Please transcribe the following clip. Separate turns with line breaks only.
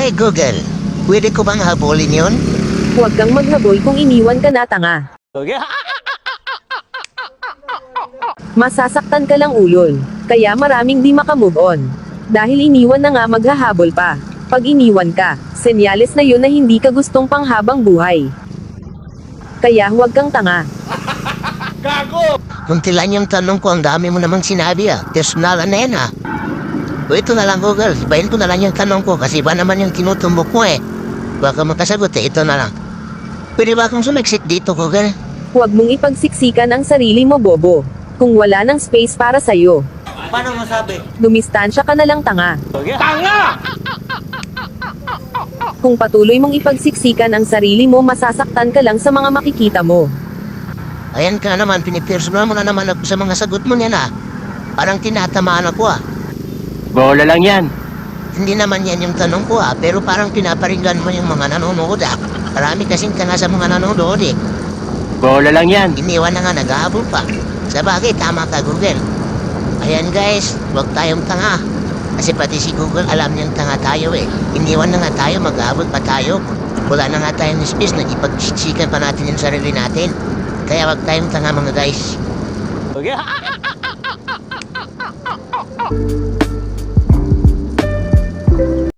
Hey Google, pwede ko bang habulin yun?
Huwag kang maghabol kung iniwan ka na, tanga. Masasaktan ka lang, ulol. Kaya maraming di makamove on. Dahil iniwan na nga, maghahabol pa. Pag iniwan ka, senyales na yun na hindi ka gustong panghabang buhay. Kaya huwag kang tanga.
Kuntilan yung tanong ko, ang dami mo namang sinabi Personalan na yan O ito na lang Google, ibahin ko na lang yung tanong ko kasi iba naman yung tinutumbok mo Baka makasagot ito na lang. Pwede ba akong sumexit dito Google?
Huwag mong ipagsiksikan ang sarili mo, bobo. Kung wala ng space para sa'yo,
Paano masabi?
dumistansya ka na lang, tanga.
Tanga!
Kung patuloy mong ipagsiksikan ang sarili mo, masasaktan ka lang sa mga makikita mo.
Ayan ka naman, pinipersonal mo na naman ako sa mga sagot mo niyan Parang tinatamaan ako
Bola lang yan.
Hindi naman yan yung tanong ko pero parang pinaparinggan mo yung mga nanonood Marami kasing tanga sa mga nanonood
Bola lang yan.
Iniwan na nga, naghahabol pa. Sa bagay, tama ka Google. Ayan guys, huwag tayong tanga. Kasi pati si Google alam niyang tanga tayo Iniwan na nga tayo, maghahabol pa tayo. Wala na nga tayong space, nag-ipagsiksikan pa natin yung sarili natin. Kaya huwag tayong tanga mga guys.